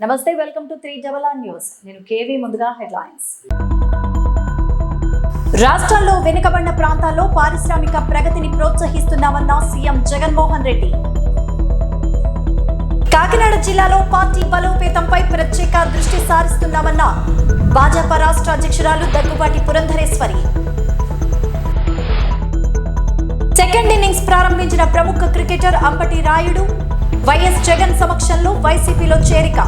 నమస్తే, welcome to 3 news. నేను KV. ముందుగా హెడ్లైన్స్. రాష్ట్రంలో వెనుకబడిన ప్రాంతాల్లో పారిశ్రామిక ప్రగతిని ప్రోత్సహిస్తున్నామన్న సీఎం జగన్మోహన్ రెడ్డి. కాకినాడ జిల్లాలో పార్టీ బలోపేతంపై ప్రత్యేక దృష్టి సారిస్తున్నామన్న భాజపా రాష్ట్ర అధ్యక్షురాలు దగ్గుబాటి పురంధరేశ్వరి. సెకండ్ ఇన్నింగ్స్ ప్రారంభించిన ప్రముఖ క్రికెటర్ అంబటి రాయుడు వైఎస్ జగన్ సమక్షంలో వైసీపీలో చేరిక.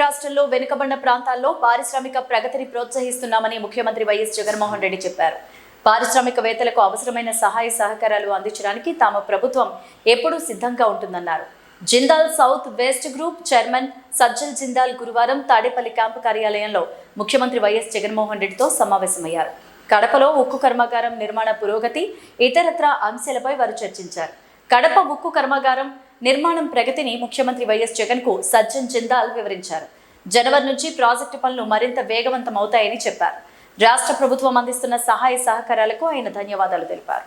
రాష్ట్రంలో వెనుకబడిన ప్రాంతాల్లో పారిశ్రామిక ప్రగతిని ప్రోత్సహిస్తున్నామని ముఖ్యమంత్రి వైఎస్ జగన్మోహన్ రెడ్డి చెప్పారు. పారిశ్రామికవేత్తలకు అవసరమైన సహాయ సహకారాలు అందించడానికి తమ ప్రభుత్వం ఎప్పుడూ సిద్ధంగా ఉంటుందన్నారు. Jindal south west group chairman Sajjal Jindal గురువారం తాడేపల్లి క్యాంపు కార్యాలయంలో ముఖ్యమంత్రి వైఎస్ జగన్మోహన్ రెడ్డితో సమావేశమయ్యారు. కడపలో ఉక్కు కర్మాగారం నిర్మాణ పురోగతి, ఇతరత్ర అంశాలపై వారు చర్చించారు. కడప ఉక్కు కర్మాగారం నిర్మాణం ప్రగతిని ముఖ్యమంత్రి వైఎస్ జగన్ కు సజ్జన్ జిందాల్ వివరించారు. జనవరి నుంచి ప్రాజెక్టు పనులు మరింత వేగవంతం అవుతాయని చెప్పారు. రాష్ట్ర ప్రభుత్వం అందిస్తున్న సహాయ సహకారాలకు ఆయన ధన్యవాదాలు తెలిపారు.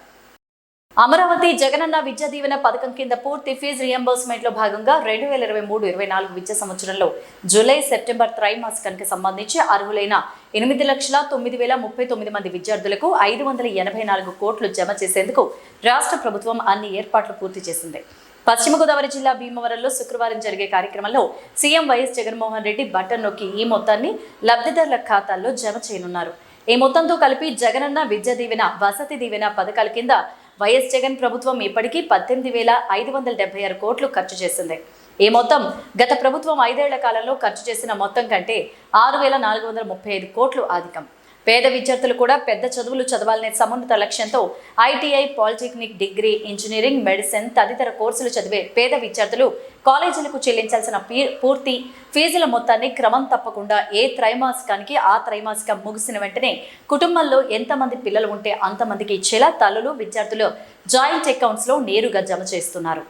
అమరావతి జగనన్న విద్యా దీవెన పథకం కింద పూర్తి ఫీజు రియంబర్స్మెంట్ లో భాగంగా 2023-24 విద్యా సంవత్సరంలో జూలై సెప్టెంబర్ త్రైమాసికానికి సంబంధించి అర్హులైన 8,09,039 మంది విద్యార్థులకు 584 కోట్లు జమ చేసేందుకు రాష్ట్ర ప్రభుత్వం అన్ని ఏర్పాట్లు పూర్తి చేసింది. పశ్చిమ గోదావరి జిల్లా భీమవరంలో శుక్రవారం జరిగే కార్యక్రమంలో CM YS Jaganmohan Reddy button నొక్కి ఈ మొత్తాన్ని లబ్ధిదారుల ఖాతాల్లో జమ చేయనున్నారు. ఈ మొత్తంతో కలిపి జగనన్న విద్యా దీవెన, వసతి దీవెన పథకాల కింద వైఎస్ జగన్ ప్రభుత్వం ఇప్పటికీ 18,576 కోట్లు ఖర్చు చేసింది. ఈ మొత్తం గత ప్రభుత్వం 5 ఏళ్ల కాలంలో ఖర్చు చేసిన మొత్తం కంటే 6,435 కోట్లు అధికం. పేద విద్యార్థులు కూడా పెద్ద చదువులు చదవాలనే సమున్నత లక్ష్యంతో ITI, polytechnic, degree, engineering, medicine తదితర కోర్సులు చదివే పేద విద్యార్థులు కాలేజీలకు చెల్లించాల్సిన పూర్తి ఫీజుల మొత్తాన్ని క్రమం తప్పకుండా ఏ త్రైమాసికానికి ఆ త్రైమాసికం ముగిసిన వెంటనే కుటుంబంలో ఎంతమంది పిల్లలు ఉంటే అంతమందికి ఇచ్చేలా తల్లులు, విద్యార్థులు జాయింట్ అకౌంట్స్ లో నేరుగా జమ చేస్తున్నారు.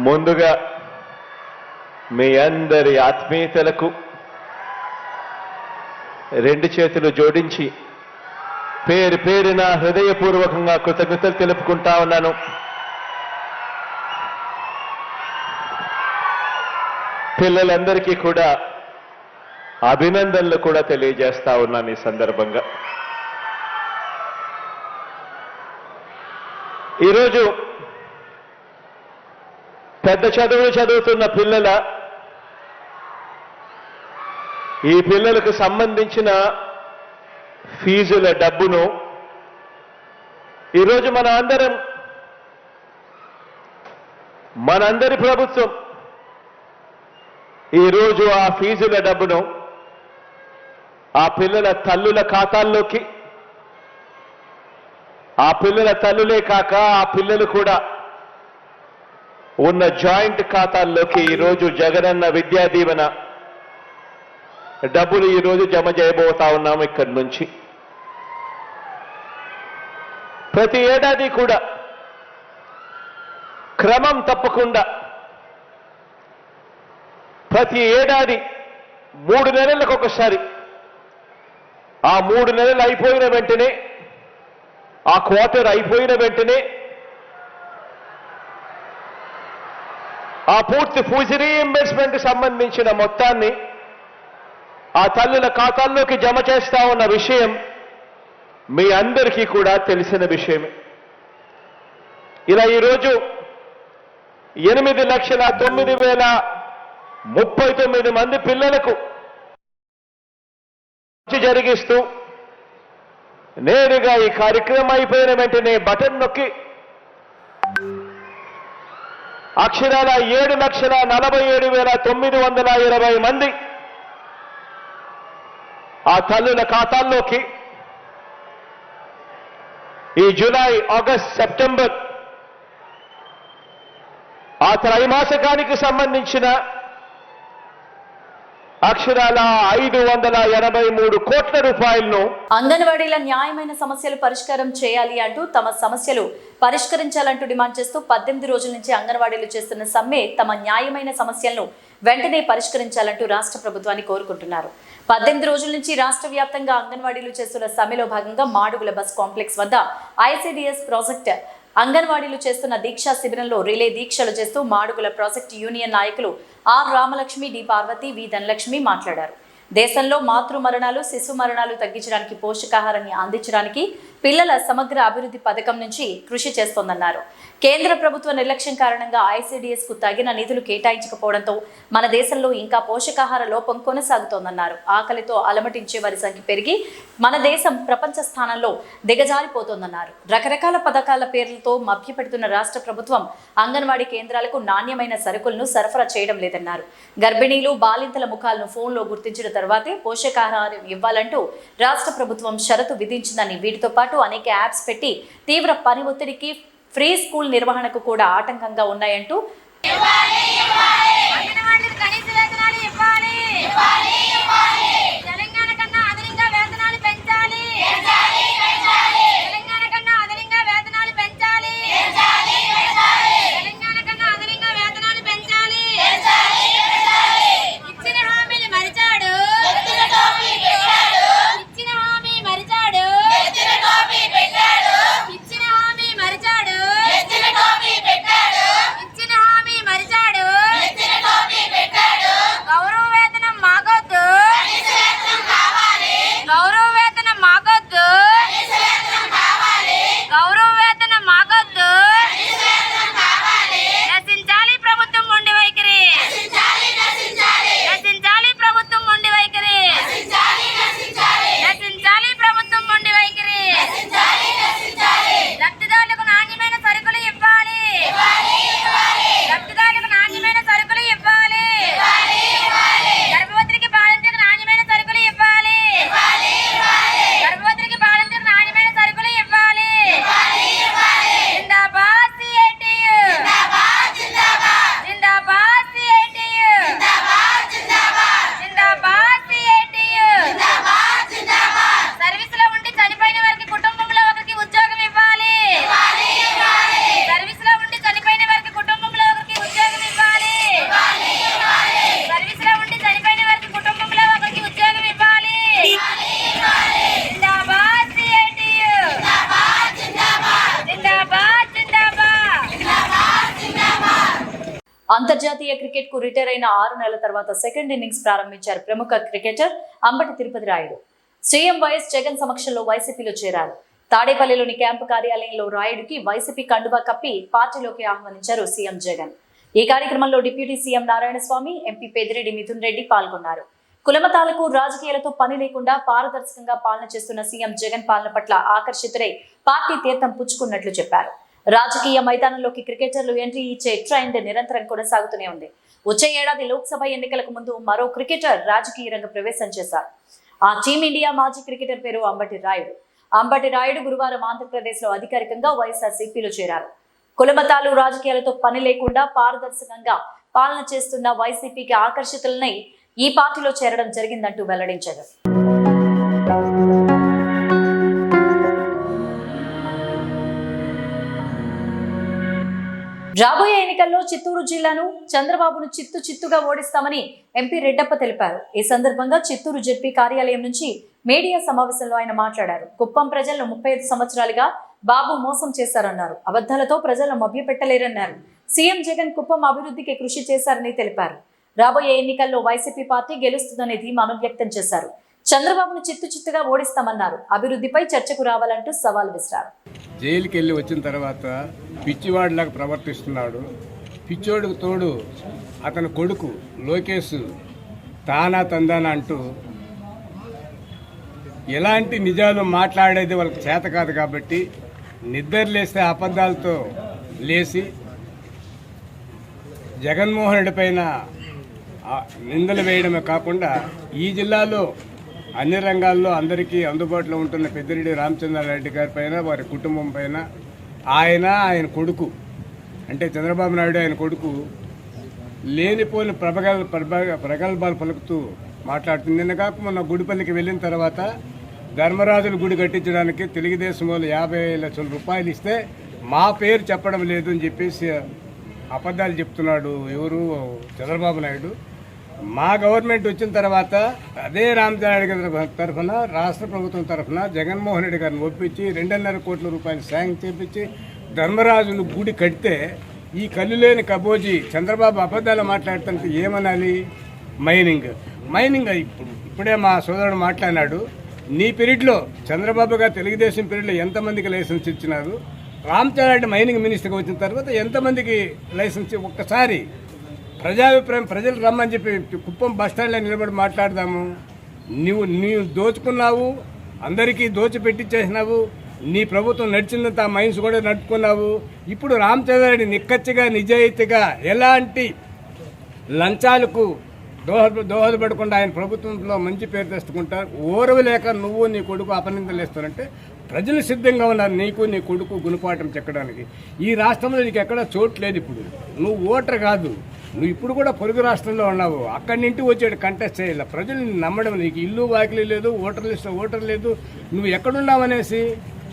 ముందుగా మీ అందరి ఆత్మీయతలకు 2 చేతులు జోడించి పేరు పేరున హృదయపూర్వకంగా కృతజ్ఞతలు తెలుపుకుంటా ఉన్నాను. పిల్లలందరికీ కూడా అభినందనలు కూడా తెలియజేస్తా ఉన్నాను. ఈ సందర్భంగా ఈరోజు పెద్ద చదువులు చదువుతున్న ఈ పిల్లలకు సంబంధించిన ఫీజుల డబ్బును ఈరోజు మనందరి ప్రభుత్వం ఈరోజు ఆ ఫీజుల డబ్బును ఆ పిల్లల తల్లుల ఖాతాల్లోకి, ఆ పిల్లల తల్లులే కాక ఆ పిల్లలు కూడా ఉన్న జాయింట్ ఖాతాల్లోకి ఈరోజు జగనన్న విద్యా దీవెన డబ్బులు ఈరోజు జమ చేయబోతా ఉన్నాము. ఇక్కడి నుంచి ప్రతి ఏడాది కూడా క్రమం తప్పకుండా ప్రతి ఏడాది 3 నెలలకు ఒకసారి, ఆ 3 నెలలు అయిపోయిన వెంటనే, ఆ క్వార్టర్ అయిపోయిన వెంటనే ఆ పూర్తి ఫీజు రీయింబర్స్మెంట్ సంబంధించిన మొత్తాన్ని ఆ తల్లుల ఖాతాల్లోకి జమ చేస్తా ఉన్న విషయం మీ అందరికీ కూడా తెలిసిన విషయమే. ఇలా ఈరోజు 8,09,039 మంది పిల్లలకు జరిగిస్తూ నేరుగా ఈ కార్యక్రమం అయిపోయిన వెంటనే బటన్ నొక్కి అక్షరాల 7,47,920 మంది ఆ తల్లుల ఖాతాల్లోకి ఈ జూలై, ఆగస్ట్, సెప్టెంబర్ ఆ త్రైమాసికానికి సంబంధించిన అక్షరాల 583 కోట్ల రూపాయలను అంగన్వాడీల న్యాయమైన సమస్యలు పరిష్కారం చేయాలి అంటూ తమ సమస్యలు పరిష్కరించాలంటూ డిమాండ్ చేస్తూ 18 రోజుల నుంచి అంగన్వాడీలు చేస్తున్న సమ్మె తమ న్యాయమైన సమస్యలను వెంటనే పరిష్కరించాలంటూ రాష్ట్ర ప్రభుత్వాన్ని కోరుకుంటున్నారు. 18 రోజుల నుంచి రాష్ట్ర వ్యాప్తంగా అంగన్వాడీలు చేస్తున్న సమ్మెలో భాగంగా మాడుగుల బస్ కాంప్లెక్స్ వద్ద ఐసిడిఎస్ ప్రాజెక్ట్ అంగన్వాడీలు చేస్తున్న దీక్షా శిబిరంలో రిలే దీక్షలు చేస్తూ మాడుగుల ప్రాజెక్టు యూనియన్ నాయకులు ఆర్ రామలక్ష్మి, డి పార్వతి, వి ధనలక్ష్మి మాట్లాడారు. దేశంలో మాతృ మరణాలు, శిశు మరణాలు తగ్గించడానికి, పోషకాహారాన్ని అందించడానికి పిల్లల సమగ్ర అభివృద్ధి పథకం నుంచి కృషి చేస్తోందన్నారు. కేంద్ర ప్రభుత్వ నిర్లక్ష్యం కారణంగా ICDS కు తగిన నిధులు కేటాయించకపోవడంతో మన దేశంలో ఇంకా పోషకాహార లోపం కొనసాగుతోందన్నారు. ఆకలితో అలమటించే వారి సంఖ్య పెరిగి మన దేశం ప్రపంచ స్థానంలో దిగజారిపోతోందన్నారు. రకరకాల పథకాల పేర్లతో మభ్యపెడుతున్న రాష్ట్ర ప్రభుత్వం అంగన్వాడీ కేంద్రాలకు నాణ్యమైన సరుకులను సరఫరా చేయడం లేదన్నారు. గర్భిణీలు, బాలింతల ముఖాలను ఫోన్లో గుర్తించిన తర్వాతే పోషకాహారం ఇవ్వాలంటూ రాష్ట్ర ప్రభుత్వం షరతు విధించిందని, వీటితో పాటు అనేక యాప్స్ పెట్టి తీవ్ర పని ఒత్తిడికి, ఫ్రీ స్కూల్ నిర్వహణకు కూడా ఆటంకంగా ఉన్నాయంటూ అంతర్జాతీయ క్రికెట్ కు రిటైర్ అయిన 6 నెలల తర్వాత సెకండ్ ఇన్నింగ్స్ ప్రారంభించారు ప్రముఖ cricketer Ambati Tirupati Rayudu. CM YS Jagan సమక్షంలో వైసీపీలో చేరారు. తాడేపల్లిలోని క్యాంపు కార్యాలయంలో రాయుడికి వైసీపీ కండువా కప్పి పార్టీలోకి ఆహ్వానించారు సీఎం జగన్. ఈ కార్యక్రమంలో deputy CM Narayanaswamy, MP Peddireddy Mithun Reddy పాల్గొన్నారు. కులమతాలకు, రాజకీయాలతో పని లేకుండా పారదర్శకంగా పాలన చేస్తున్న సీఎం జగన్ పాలన పట్ల ఆకర్షితులై పార్టీ తీర్థం పుచ్చుకున్నట్లు చెప్పారు. రాజకీయ మైదానంలోకి క్రికెటర్లు ఎంట్రీ ఇచ్చే ట్రెండ్ నిరంతరం కొనసాగుతూనే ఉంది. వచ్చే ఏడాది లోక్సభ ఎన్నికలకు ముందు మరో క్రికెటర్ రాజకీయ రంగ ప్రవేశం చేశారు. ఆ టీమిండియా మాజీ క్రికెటర్ పేరు అంబటి రాయుడు. అంబటి రాయుడు గురువారం ఆంధ్రప్రదేశ్ లో అధికారికంగా వైఎస్ఆర్సీపీలో చేరారు. కులమతాలు, రాజకీయాలతో పని లేకుండా పారదర్శకంగా పాలన చేస్తున్న వైసీపీకి ఆకర్షితులనై ఈ పార్టీలో చేరడం జరిగిందంటూ వెల్లడించారు. రాబోయే ఎన్నికల్లో చిత్తూరు జిల్లాను చంద్రబాబును చిత్తుగా ఓడిస్తామని ఎంపీ రెడ్డప్ప తెలిపారు. ఈ సందర్భంగా చిత్తూరు జెడ్పీ కార్యాలయం నుంచి మీడియా సమావేశంలో ఆయన మాట్లాడారు. కుప్పం ప్రజలను 35 సంవత్సరాలుగా బాబు మోసం చేశారన్నారు. అబద్ధాలతో ప్రజలను మభ్యపెట్టలేరన్నారు. సీఎం జగన్ కుప్పం అభివృద్ధికి కృషి చేశారని తెలిపారు. రాబోయే ఎన్నికల్లో వైసీపీ పార్టీ గెలుస్తుందనే ధీమాను వ్యక్తం చేశారు. చంద్రబాబును చిత్తుగా ఓడిస్తామన్నారు. అభివృద్ధిపై చర్చకు రావాలంటూ సవాల్ విసిరారు. జైలుకి వెళ్ళి వచ్చిన తర్వాత పిచ్చివాడిలాగా ప్రవర్తిస్తున్నాడు. పిచ్చోడుకు తోడు అతని కొడుకు లోకేష్ తానా తందానా అంటూ ఎలాంటి నిజాలు మాట్లాడేది వాళ్ళకి చేత కాదు కాబట్టి నిద్ర లేస్తే అబద్ధాలతో లేచి జగన్మోహన్ రెడ్డి పైన నిందలు వేయడమే కాకుండా ఈ జిల్లాలో అన్ని రంగాల్లో అందరికీ అందుబాటులో ఉంటున్న పెద్దిరెడ్డి రామచంద్రారెడ్డి గారి పైన, వారి కుటుంబం పైన, ఆయన కొడుకు అంటే చంద్రబాబు నాయుడు ఆయన కొడుకు లేనిపోని ప్రగల్భాలు పలుకుతూ మాట్లాడుతుంది. నిన్న కాక మొన్న గుడిపల్లికి వెళ్ళిన తర్వాత ధర్మరాజుల గుడి కట్టించడానికి తెలుగుదేశం వాళ్ళు 50 లక్షల రూపాయలు ఇస్తే మా పేరు చెప్పడం లేదు అని చెప్పేసి అబద్ధాలు చెప్తున్నాడు. ఎవరు? చంద్రబాబు నాయుడు. మా గవర్నమెంట్ వచ్చిన తర్వాత అదే రామచంద్రారెడ్డి గారి తరఫున, రాష్ట్ర ప్రభుత్వం తరఫున జగన్మోహన్ రెడ్డి గారిని ఒప్పించి 2.5 కోట్ల రూపాయలు శాంక్షన్ చేపించి ధర్మరాజులు గుడి కడితే ఈ కళ్ళు లేని కబోజీ చంద్రబాబు అబద్ధాలు మాట్లాడుతుంటే ఏమనాలి? మైనింగ్ ఇప్పుడే మా సోదరుడు మాట్లాడినాడు. నీ పీరియడ్లో చంద్రబాబు గారు తెలుగుదేశం పీరియడ్లో ఎంతమందికి లైసెన్స్ ఇచ్చినారు? రామచంద్రారెడ్డి మైనింగ్ మినిస్టర్గా వచ్చిన తర్వాత ఎంతమందికి లైసెన్స్? ఒక్కసారి ప్రజాభిప్రాయం ప్రజలు రమ్మని చెప్పి కుప్పం బస్టాండ్లో నిలబడి మాట్లాడదాము. నీవు దోచుకున్నావు, అందరికీ దోచిపెట్టించేసినావు. నీ ప్రభుత్వం నడిచినంత ఆ మైన్స్ కూడా నడుపుకున్నావు. ఇప్పుడు రామచంద్రారెడ్డి నిక్కచ్చిగా నిజాయితీగా ఎలాంటి లంచాలకు దోహదపడకుండా ఆయన ప్రభుత్వంలో మంచి పేరు తెచ్చుకుంటారు. ఓరవలేక నువ్వు నీ కొడుకు అపనిందలు వేస్తారంటే ప్రజలు సిద్ధంగా ఉన్నారు నీకు నీ కొడుకు గుణపాఠం చెక్కడానికి. ఈ రాష్ట్రంలో నీకు ఎక్కడా చోటు లేదు. ఇప్పుడు నువ్వు ఓటర్ కాదు, నువ్వు ఇప్పుడు కూడా పొరుగు రాష్ట్రంలో ఉన్నావు. అక్కడి నుండి వచ్చాడు కంటెస్ట్ చేయాలి. ప్రజలు నమ్మడం, నీకు ఇల్లు వాకిలి లేదు, ఓటర్ లిస్ట్ ఓటర్ లేదు, నువ్వు ఎక్కడున్నావు అనేసి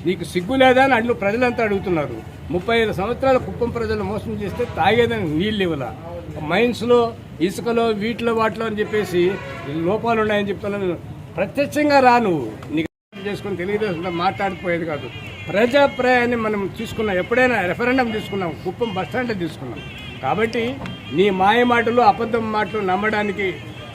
నీకు సిగ్గు లేదా అని అడ్లు ప్రజలంతా అడుగుతున్నారు. 35 సంవత్సరాల కుప్పం ప్రజలు మోసం చేస్తే తాగేదని నీళ్ళు ఇవ్వాల. మైన్స్లో ఇసుకలో వాటిలో అని చెప్పేసి లోపాలు ఉన్నాయని చెప్తున్నాను. ప్రత్యక్షంగా రా, నువ్వు నీకు చేసుకుని తెలుగుదేశంలో మాట్లాడిపోయేది కాదు. ప్రజాప్రాయాన్ని మనం తీసుకున్నాం. ఎప్పుడైనా రెఫరెండం తీసుకున్నాం, కుప్పం బస్టాండ్లో తీసుకున్నాం. కాబట్టి నీ మాయ మాటలు అబద్ధం మాటలు నమ్మడానికి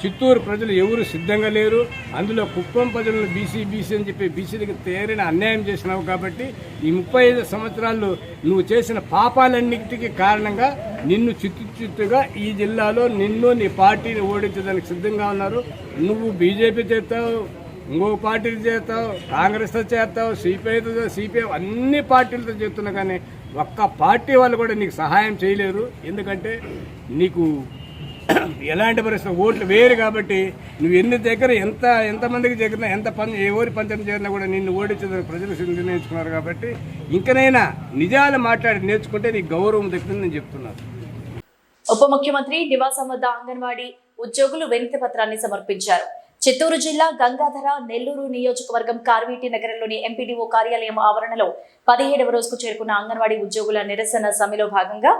చిత్తూరు ప్రజలు ఎవరు సిద్ధంగా లేరు. అందులో కుప్పం ప్రజలను బీసీ అని చెప్పి బీసీలకు తేరిన అన్యాయం చేసినావు. కాబట్టి ఈ 35 సంవత్సరాలు నువ్వు చేసిన పాపాలన్నిటికీ కారణంగా నిన్ను చిత్తుగా ఈ జిల్లాలో నిన్ను నీ పార్టీని ఓడించడానికి సిద్ధంగా ఉన్నారు. నువ్వు బీజేపీ చేస్తావు, ఇంకో పార్టీలు చేస్తావు, కాంగ్రెస్తో చేస్తావు, సిపిఐ అన్ని పార్టీలతో చేస్తున్నా కానీ ఒక్క పార్టీ వాళ్ళు కూడా నీకు సహాయం చేయలేరు. ఎందుకంటే నీకు ఎలాంటి పరిస్థితి ఓట్లు వేరు. కాబట్టి నువ్వు ఎంతమందికి చేరినా ఎవరి పంచాయతీ చేరినా కూడా నిన్ను ఓడించదని ప్రజలు నిర్ణయించుకున్నారు. కాబట్టి ఇంకనైనా నిజాలు మాట్లాడి నేర్చుకుంటే నీకు గౌరవం దక్కుతుందని నేను చెప్తున్నాను. ఉప ముఖ్యమంత్రి నివాసం వద్ద అంగన్వాడీ ఉద్యోగులు వినతి పత్రాన్ని సమర్పించారు. చిత్తూరు జిల్లా గంగాధర నెల్లూరు నియోజకవర్గం కార్వీటి నగరంలోని ఎంపీడీఓ కార్యాలయం ఆవరణలో 17వ రోజుకు చేరుకున్న అంగన్వాడీ ఉద్యోగుల నిరసన సమ్మెలో భాగంగా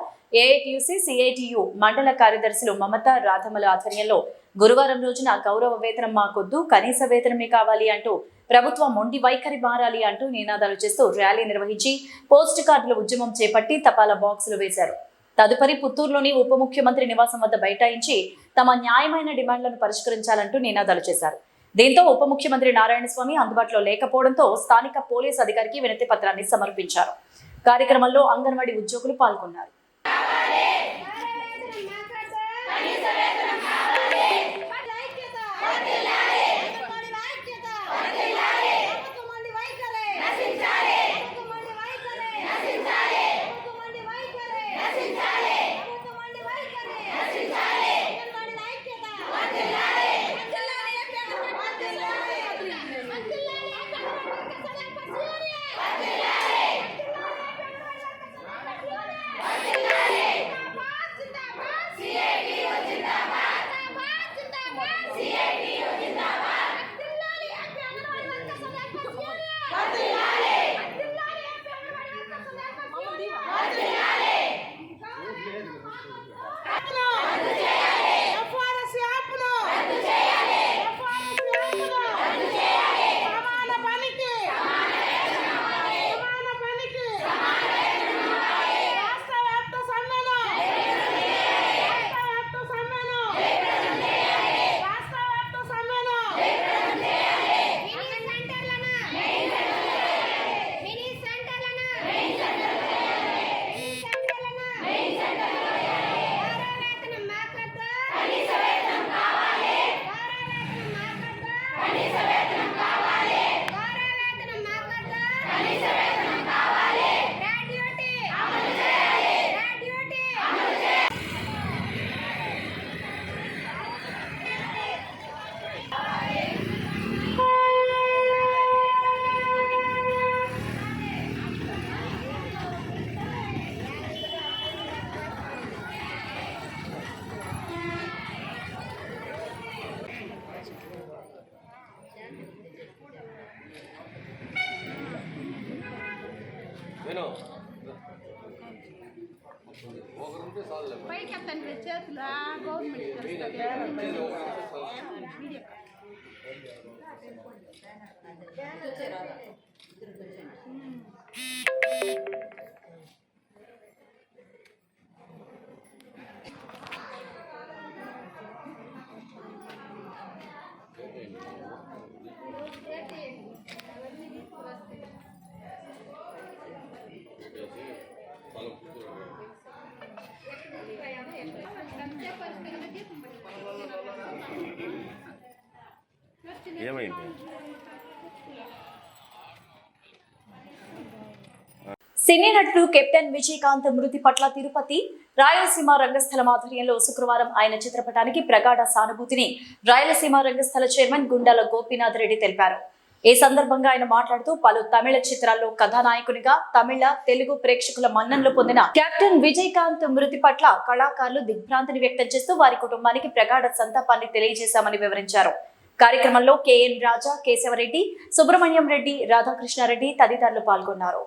ఏఐటీయూసీ సిఐటియు మండల కార్యదర్శులు మమత రాధమల ఆధ్వర్యంలో గురువారం రోజున గౌరవ వేతనం మాకొద్దు, కనీస వేతనమే కావాలి అంటూ ప్రభుత్వం మొండి వైఖరి మారాలి అంటూ నినాదాలు చేస్తూ ర్యాలీ నిర్వహించి పోస్ట్ కార్డుల ఉద్యమం చేపట్టి తపాలా బాక్సులు వేశారు. తదుపరి పుత్తూరులోని ఉప ముఖ్యమంత్రి నివాసం వద్ద బైఠాయించి తమ న్యాయమైన డిమాండ్లను పరిష్కరించాలంటూ నినాదాలు చేశారు. దీంతో ఉప ముఖ్యమంత్రి నారాయణస్వామి అందుబాటులో లేకపోవడంతో స్థానిక పోలీస్ అధికారికి వినతి పత్రాన్ని సమర్పించారు. కార్యక్రమంలో అంగన్వాడీ ఉద్యోగులు పాల్గొన్నారు. పైకి ఎత్తండి చేతులు గవర్నమెంట్ ఏమైంది? సినీ నటుడు కెప్టెన్ విజయకాంత్ మృతి పట్ల తిరుపతి రాయలసీమ రంగస్థల ఆధ్వర్యంలో శుక్రవారం ఆయన చిత్రపటానికి ప్రగాఢ సానుభూతిని రాయలసీమ రంగస్థల చైర్మన్ గుండాల గోపీనాథ్ రెడ్డి తెలిపారు. ఈ సందర్భంగా ఆయన మాట్లాడుతూ పలు తమిళ చిత్రాల్లో కథానాయకునిగా తమిళ, తెలుగు ప్రేక్షకుల మన్ననలు పొందిన కెప్టెన్ విజయకాంత్ మృతి పట్ల కళాకారులు దిగ్భ్రాంతిని వ్యక్తం చేస్తూ వారి కుటుంబానికి ప్రగాఢ సంతాపాన్ని తెలియజేశామని వివరించారు. కార్యక్రమంలో కెఎన్ రాజా, కేశవరెడ్డి, సుబ్రహ్మణ్యం రెడ్డి, రాధాకృష్ణారెడ్డి తదితరులు పాల్గొన్నారు.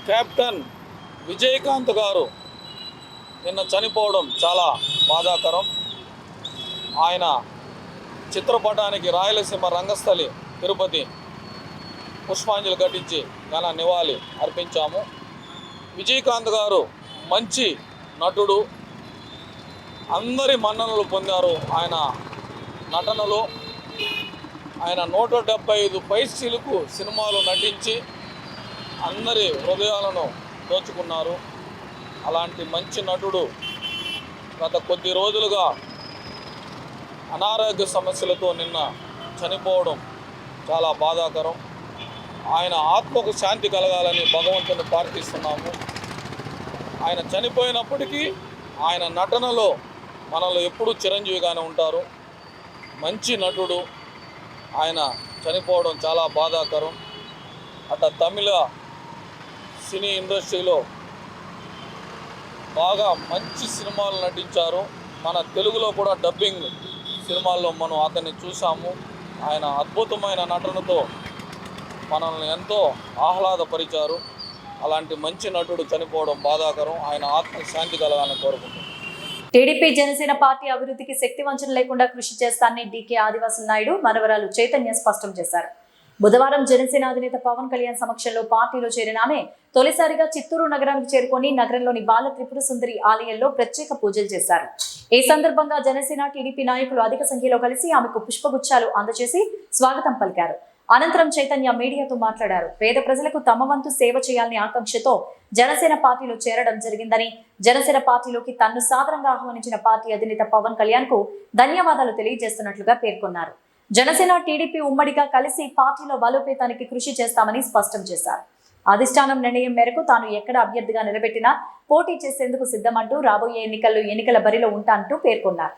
కెప్టెన్ విజయకాంత్ గారు నిన్న చనిపోవడం చాలా బాధాకరం. ఆయన చిత్రపటానికి రాయలసీమ రంగస్థలి తిరుపతి పుష్పాంజలి ఘటించి ఘన నివాళి అర్పించాము. విజయకాంత్ గారు మంచి నటుడు, అందరి మన్ననలు పొందారు. ఆయన నటనలో ఆయన 175 పైసలకు సినిమాలు నటించి అందరి హృదయాలను దోచుకున్నారు. అలాంటి మంచి నటుడు గత కొద్ది రోజులుగా అనారోగ్య సమస్యలతో నిన్న చనిపోవడం చాలా బాధాకరం. ఆయన ఆత్మకు శాంతి కలగాలని భగవంతుని ప్రార్థిస్తున్నాము. ఆయన చనిపోయినప్పటికీ ఆయన నటనలో మనలో ఎప్పుడూ చిరంజీవిగానే ఉంటారు. మంచి నటుడు. ఆయన చనిపోవడం చాలా బాధాకరం. తమిళ సినీ ఇండస్ట్రీలో బాగా మంచి సినిమాలు నటించారు. మన తెలుగులో కూడా డబ్బింగ్ సినిమాల్లో మనం అతన్ని చూసాము. ఆయన అద్భుతమైన నటనతో మనల్ని ఎంతో ఆహ్లాదపరిచారు. అలాంటి మంచి నటుడు చనిపోవడం బాధాకరం. ఆయన ఆత్మ శాంతి కలగాలని కోరుకుంటున్నాను. టీడీపీ జనసేన పార్టీ అభివృద్ధికి శక్తి వంచన లేకుండా కృషి చేస్తానని డీకే ఆదివాసుల నాయుడు మనవరాలు చైతన్య స్పష్టం చేశారు. బుధవారం జనసేన అధినేత పవన్ కళ్యాణ్ సమక్షంలో పార్టీలో చేరిన ఆమె తొలిసారిగా చిత్తూరు నగరానికి చేరుకొని నగరంలోని బాల త్రిపుర సుందరి ఆలయంలో ప్రత్యేక పూజలు చేశారు. ఈ సందర్భంగా జనసేన, టీడీపీ నాయకులు అధిక సంఖ్యలో కలిసి ఆమెకు పుష్పగుచ్చాలు అందజేసి స్వాగతం పలికారు. అనంతరం చైతన్య మీడియాతో మాట్లాడారు. పేద ప్రజలకు తమ వంతు సేవ చేయాలని ఆకాంక్షతో జనసేన పార్టీలో చేరడం జరిగిందని, జనసేన పార్టీలోకి తన్ను సాదరంగా ఆహ్వానించిన పార్టీ అధినేత పవన్ కళ్యాణ్ కు ధన్యవాదాలు తెలియజేస్తున్నట్లుగా పేర్కొన్నారు. జనసేన, టీడీపీ ఉమ్మడిగా కలిసి పార్టీలో బలోపేతానికి కృషి చేస్తామని స్పష్టం చేశారు. అధిష్టానం నిర్ణయం మేరకు తాను ఎక్కడ అభ్యర్థిగా నిలబెట్టినా పోటీ చేసేందుకు సిద్ధమంటూ రాబోయే ఎన్నికల్లో ఎన్నికల బరిలో ఉంటానంటూ పేర్కొన్నారు.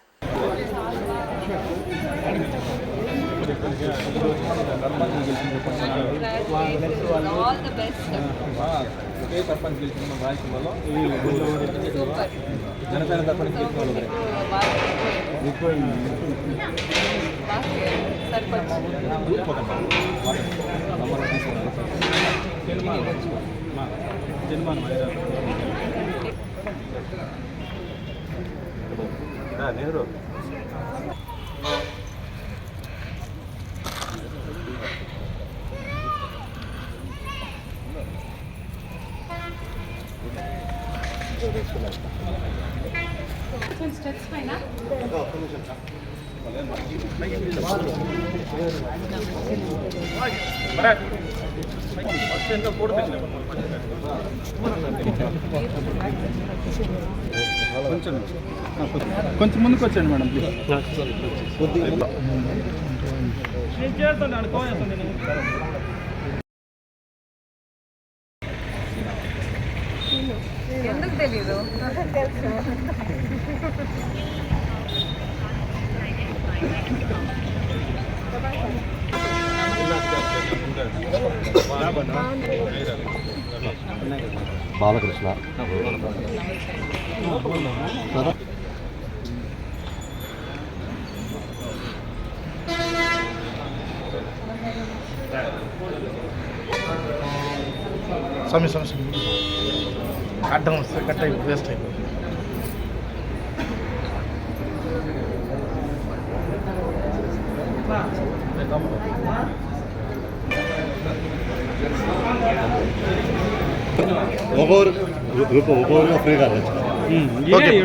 జనసేన తరఫున నెహ్రూ స్టెప్స్ పైన ఒక నిమిషం కొంచెం ముందుకు వచ్చండి మేడం ప్లీజ్. ఎందుకు తెలీదు బాలకృష్ణ సమస్య అడ్డం వస్తే కట్ అయిపోయి వేస్ట్ అయిపోయి ఒక్కొక్కరు గ్రూప్ ఒక్కొక్కరుగా ఫ్రీగా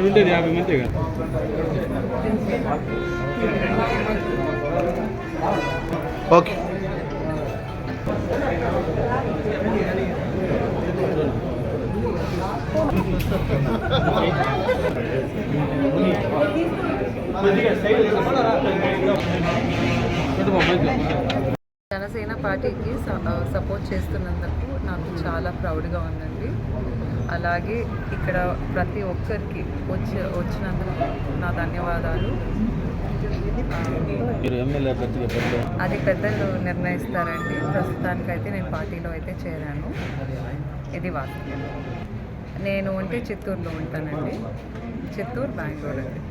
ఉండేది 50 మంది ఓకే. జనసేన పార్టీకి సపోర్ట్ చేస్తున్నందుకు నాకు చాలా ప్రౌడ్గా ఉందండి. అలాగే ఇక్కడ ప్రతి ఒక్కరికి వచ్చినందుకు నా ధన్యవాదాలు. అది పెద్దలు నిర్ణయిస్తారండి. ప్రస్తుతానికైతే నేను పార్టీలో అయితే చేరాను. ఇది వాస్తవం. నేను ఉంటే చిత్తూరులో ఉంటానండి. చిత్తూరు, బెంగళూరు అండి.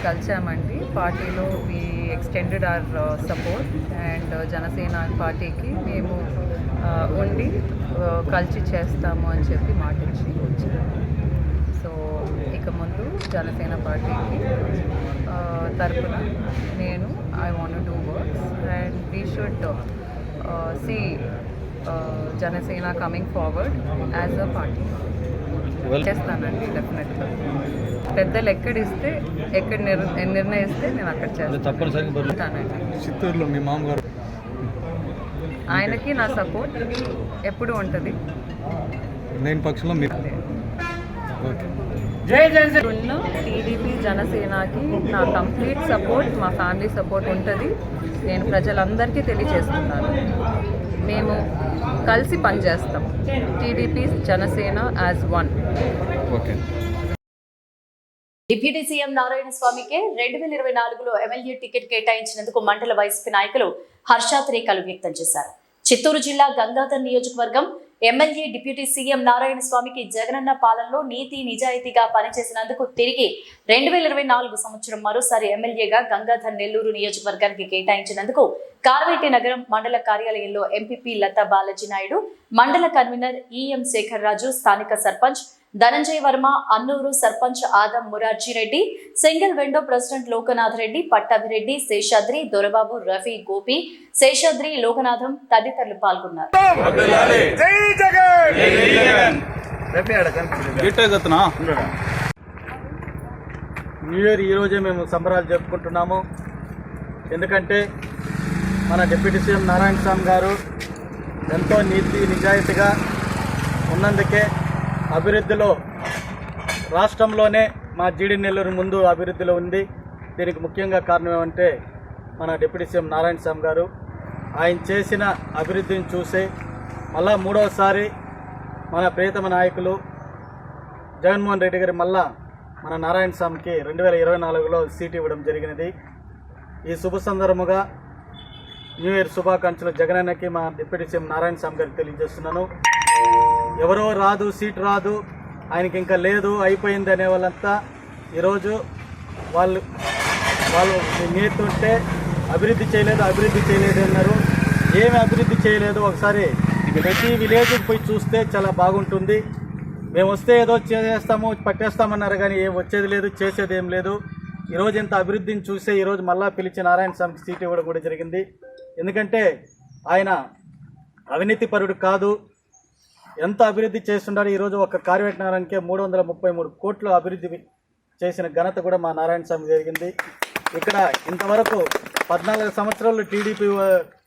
కలిసామండి పార్టీలో. We extended our support and Janasena పార్టీకి మేము ఉండి కలిసి చేస్తాము అని చెప్పి మాటించి వచ్చాము. సో ఇక ముందు జనసేన పార్టీకి తరపున నేను I want to do works and we should see Janasena coming forward as a party. చేస్తానండి డెఫినెట్గా. పెద్దలు ఎక్కడ నిర్ణయిస్తే నేను అక్కడ చేస్తానండి. చిత్తూరులో మీ మామగారు ఆయనకి నా సపోర్ట్ ఎప్పుడు ఉంటుంది. నేను పక్షంలో మీరు ఉన్న టీడీపీ జనసేనకి నా కంప్లీట్ సపోర్ట్, మా ఫ్యామిలీ సపోర్ట్ ఉంటుంది. నేను ప్రజలందరికీ తెలియజేస్తున్నాను, మేము కలిసి పనిచేస్తాం. TDP Janasena as one. Okay. Deputy CM Narayana స్వామికి 2024లో ఎమ్మెల్యే టికెట్ కేటాయించినందుకు మండల వైసీపీ నాయకులు హర్షాతిరేకాలు వ్యక్తం చేశారు. చిత్తూరు జిల్లా గంగాధర్ నియోజకవర్గం ఎమ్మెల్యే డిప్యూటీ సీఎం నారాయణ స్వామికి జగనన్న పాలనలో నీతి నిజాయితీగా పనిచేసినందుకు తిరిగి 2024 సంవత్సరం మరోసారి ఎమ్మెల్యేగా గంగాధర్ నెల్లూరు నియోజకవర్గానికి కేటాయించినందుకు కార్వేటి నగరం మండల కార్యాలయంలో ఎంపీపీ లతా బాలాజీ నాయుడు, మండల కన్వీనర్ ఈఎం శేఖర్ రాజు, స్థానిక sarpanch Dhananjaya Varma, Annuru sarpanch Adam Murarji Reddy, single window president Lokanath Reddy, Pattabhireddy, Seshadri, Dorababu, Rafi, Gopi, Seshadri, Lokanatham తదితరులు పాల్గొన్నారు. న్యూ ఇయర్ ఈరోజే మేము సంబరాలు జరుపుకుంటున్నాము. ఎందుకంటే మన డిప్యూటీ సీఎం నారాయణ స్వామి గారు ఎంతో నీతి నిజాయితీగా ఉన్నందుకే అభివృద్ధిలో రాష్ట్రంలోనే మా జీడి నెల్లూరు ముందు అభివృద్ధిలో ఉంది. దీనికి ముఖ్యంగా కారణం ఏమంటే మన డిప్యూటీ సీఎం నారాయణ స్వామి గారు. ఆయన చేసిన అభివృద్ధిని చూసే మళ్ళా మూడవసారి మన ప్రియతమ నాయకులు జగన్మోహన్ రెడ్డి గారు మళ్ళా మన నారాయణ స్వామికి 2024లో సీట్ ఇవ్వడం జరిగినది. ఈ శుభ సందర్భముగా న్యూ ఇయర్ శుభాకాంక్షలు జగనన్నకి మా డిప్యూటీ సీఎం నారాయణ స్వామి గారికి తెలియజేస్తున్నాను. ఎవరో రాదు, సీట్ రాదు, ఆయనకి ఇంకా లేదు, అయిపోయింది అనే వాళ్ళంతా ఈరోజు వాళ్ళు నేతుంటే అభివృద్ధి చేయలేదు అన్నారు. ఏమి అభివృద్ధి చేయలేదు ఒకసారి ప్రతి విలేజ్కి పోయి చూస్తే చాలా బాగుంటుంది. మేము వస్తే ఏదో చేస్తాము పట్టేస్తామన్నారు కానీ ఏం వచ్చేది లేదు, చేసేది ఏం లేదు. ఈరోజు ఇంత అభివృద్ధిని చూస్తే ఈరోజు మళ్ళా పిలిచి నారాయణ స్వామికి సీట్ ఇవ్వడం కూడా జరిగింది. ఎందుకంటే ఆయన అవినీతి పరుడు కాదు, ఎంత అభివృద్ధి చేస్తుంటారు. ఈరోజు ఒక కార్వేటి నగరానికే 333 కోట్లు అభివృద్ధి చేసిన ఘనత కూడా మా నారాయణ స్వామి జరిగింది. ఇక్కడ ఇంతవరకు 14 సంవత్సరాలు టీడీపీ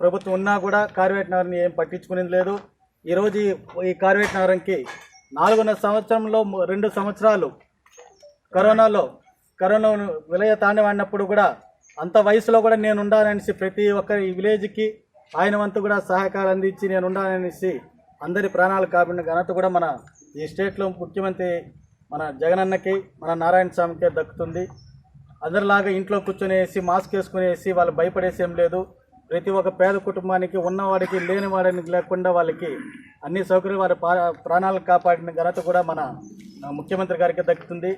ప్రభుత్వం ఉన్నా కూడా కార్వేటి నగర్ని ఏం పట్టించుకునేది లేదు. ఈరోజు ఈ కార్వేట్ నగరంకి 4.5 సంవత్సరంలో 2 సంవత్సరాలు కరోనా విలయ తాండవాడినప్పుడు కూడా అంత వయసులో కూడా నేను ఉండాలనేసి ప్రతి ఒక్కరి ఈ విలేజ్కి ఆయన వంతు కూడా సహకారం అందించి నేను ఉండాలనేసి అందరి ప్రాణాలు కాపాడిన ఘనత కూడా మన ఈ స్టేట్లో ముఖ్యమంత్రి మన జగనన్నకి మన నారాయణ స్వామికే దక్కుతుంది. అందరిలాగా ఇంట్లో కూర్చొనేసి మాస్క్ వేసుకునేసి వాళ్ళు భయపడేసేం లేదు. ప్రతి ఒక్క పేద కుటుంబానికి ఉన్నవాడికి లేనివాడిని లేకుండా వాళ్ళకి అన్ని సౌకర్యాలు వారి ప్రాణాలను కాపాడిన ఘనత కూడా మన ముఖ్యమంత్రి గారికి దక్కుతుంది.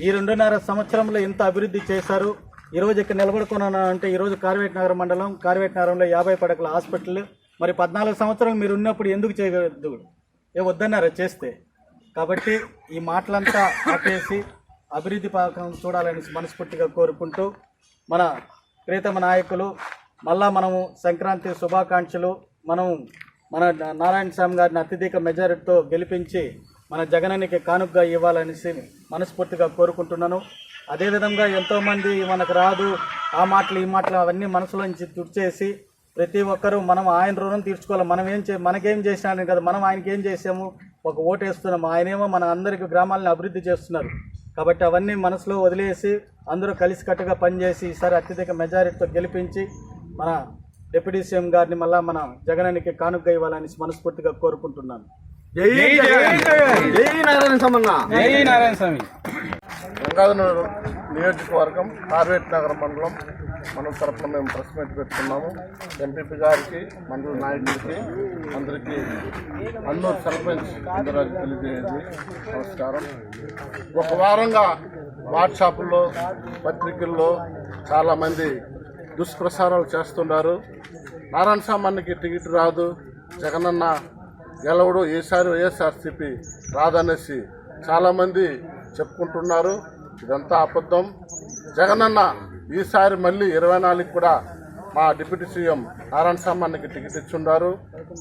ఈ 2.5 సంవత్సరంలో ఎంత అభివృద్ధి చేశారు. ఈరోజు ఇక్కడ నిలబడుకున్నాను అంటే ఈరోజు కార్వేట్ నగరం మండలం, కార్వేట్ నగరంలో 50 పడకల హాస్పిటల్. మరి 14 సంవత్సరాలు మీరు ఉన్నప్పుడు ఎందుకు చేయగలదు? వద్దన్నారా చేస్తే? కాబట్టి ఈ మాటలంతా ఆపేసి అభివృద్ధి పథకం చూడాలని మనస్ఫూర్తిగా కోరుకుంటూ మన ప్రియతమ నాయకులు మళ్ళా మనము సంక్రాంతి శుభాకాంక్షలు. మన నారాయణ స్వామి గారిని అత్యధిక మెజారిటీతో గెలిపించి మన జగనానికి కానుకగా ఇవ్వాలనేసి మనస్ఫూర్తిగా కోరుకుంటున్నాను. అదేవిధంగా ఎంతోమంది మనకు రాదు ఆ మాటలు ఈ మాటలు అవన్నీ మనసులోంచి తుడిచేసి ప్రతి ఒక్కరూ మనం ఆయన రుణం తీర్చుకోవాలి. మనకేం చేసినాడని కదా, మనం ఆయనకి ఏం చేసాము, ఒక ఓటు వేస్తున్నాము. ఆయనేమో మన అందరికి గ్రామాలను అభివృద్ధి చేస్తున్నారు. కాబట్టి అవన్నీ మనసులో వదిలేసి అందరూ కలిసికట్టుగా పనిచేసి ఈసారి అత్యధిక మెజారిటీతో గెలిపించి మన డిప్యూటీ సీఎం గారిని మళ్ళా మన జగనానికి కానుకగా ఇవ్వాలని మనస్ఫూర్తిగా కోరుకుంటున్నాను. జై నారాయణ స్వామి. గంగాధర నియోజకవర్గం కార్వేట్ నగరం మండలం మన తరఫున మేము ప్రెస్ మీట్ పెట్టుకున్నాము. ఎంపీపీ గారికి, మండల నాయకుడికి, అందరికీ అన్నూరు సర్పంచ్ అందరికి తెలియజేయండి. నమస్కారం. ఒక వారంగా వాట్సాప్లో పత్రికల్లో చాలామంది దుష్ప్రచారాలు చేస్తున్నారు. నారాయణ స్వామికి టికెట్ రాదు, జగనన్న గెలవడు, ఈసారి వైఎస్ఆర్సీపీ రాదనేసి చాలామంది చెప్పుకుంటున్నారు. ఇదంతా అబద్ధం. జగనన్న ఈసారి మళ్ళీ 24కి కూడా మా డిప్యూటీ సీఎం నారాయణ స్వామికి టికెట్ ఇచ్చున్నారు.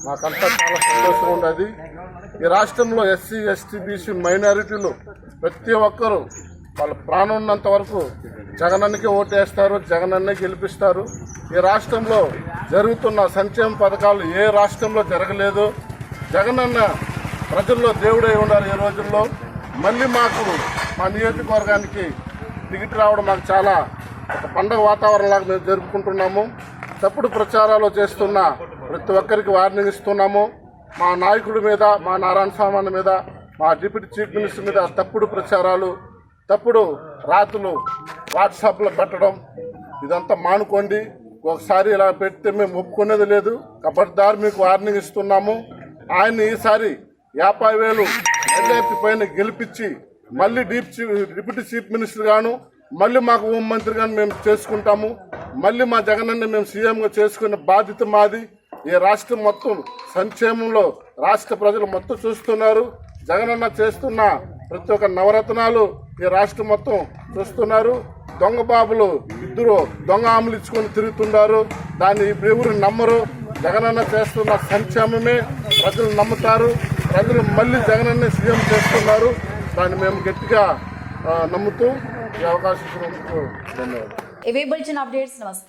మాకంతా చాలా సంతోషంగా ఉన్నది. ఈ రాష్ట్రంలో ఎస్సీ, ఎస్టీ, బీసీ మైనారిటీలు ప్రతి ఒక్కరూ వాళ్ళ ప్రాణం ఉన్నంత వరకు జగనన్నకి ఓటేస్తారు, జగనన్నే గెలిపిస్తారు. ఈ రాష్ట్రంలో జరుగుతున్న సంక్షేమ పథకాలు ఏ రాష్ట్రంలో జరగలేదు. జగనన్న ప్రజల్లో దేవుడై ఉన్నారు. ఈ రోజుల్లో మళ్ళీ మాకు మా నియోజకవర్గానికి టికెట్ రావడం మాకు చాలా ఒక పండగ వాతావరణంలాగా మేము జరుపుకుంటున్నాము. తప్పుడు ప్రచారాలు చేస్తున్న ప్రతి ఒక్కరికి వార్నింగ్ ఇస్తున్నాము. మా నాయకుడి మీద, మా నారాయణ స్వామి మీద, మా డిప్యూటీ చీఫ్ మినిస్టర్ మీద తప్పుడు ప్రచారాలు, తప్పుడు రాతులు వాట్సాప్లో పెట్టడం ఇదంతా మానుకోండి. ఒకసారి ఇలా పెడితే మేము ఒప్పుకునేది లేదు. కబడ్దారు మీకు వార్నింగ్ ఇస్తున్నాము. ఆయన ఈసారి 50,000 మెజార్టీ పైన గెలిపించి మళ్ళీ డిప్యూటీ చీఫ్ మినిస్టర్ గాను, మళ్ళీ మాకు హోంమంత్రి గాను మేము చేసుకుంటాము. మళ్ళీ మా జగనన్న మేము సీఎంగా చేసుకునే బాధ్యత మాది. ఈ రాష్ట్రం మొత్తం సంక్షేమంలో రాష్ట్ర ప్రజలు మొత్తం చూస్తున్నారు. జగనన్న చేస్తున్న ప్రతి ఒక్క నవరత్నాలు ఈ రాష్ట్రం మొత్తం చూస్తున్నారు. దొంగ బాబులు ఇద్దరు దొంగ ఆములు ఇచ్చుకొని తిరుగుతున్నారు. దాన్ని ఎవరు నమ్మరు. జగనన్న చేస్తున్న సంక్షేమమే ప్రజలు నమ్ముతారు. ప్రజలు మళ్ళీ జగనన్న సీఎం చేస్తున్నారు. దాన్ని మేము గట్టిగా నమ్ముతూ ఈ అవకాశం ఇచ్చినందుకు ధన్యవాదాలు. ఇవే బులెటిన్ అప్డేట్స్. నమస్తే.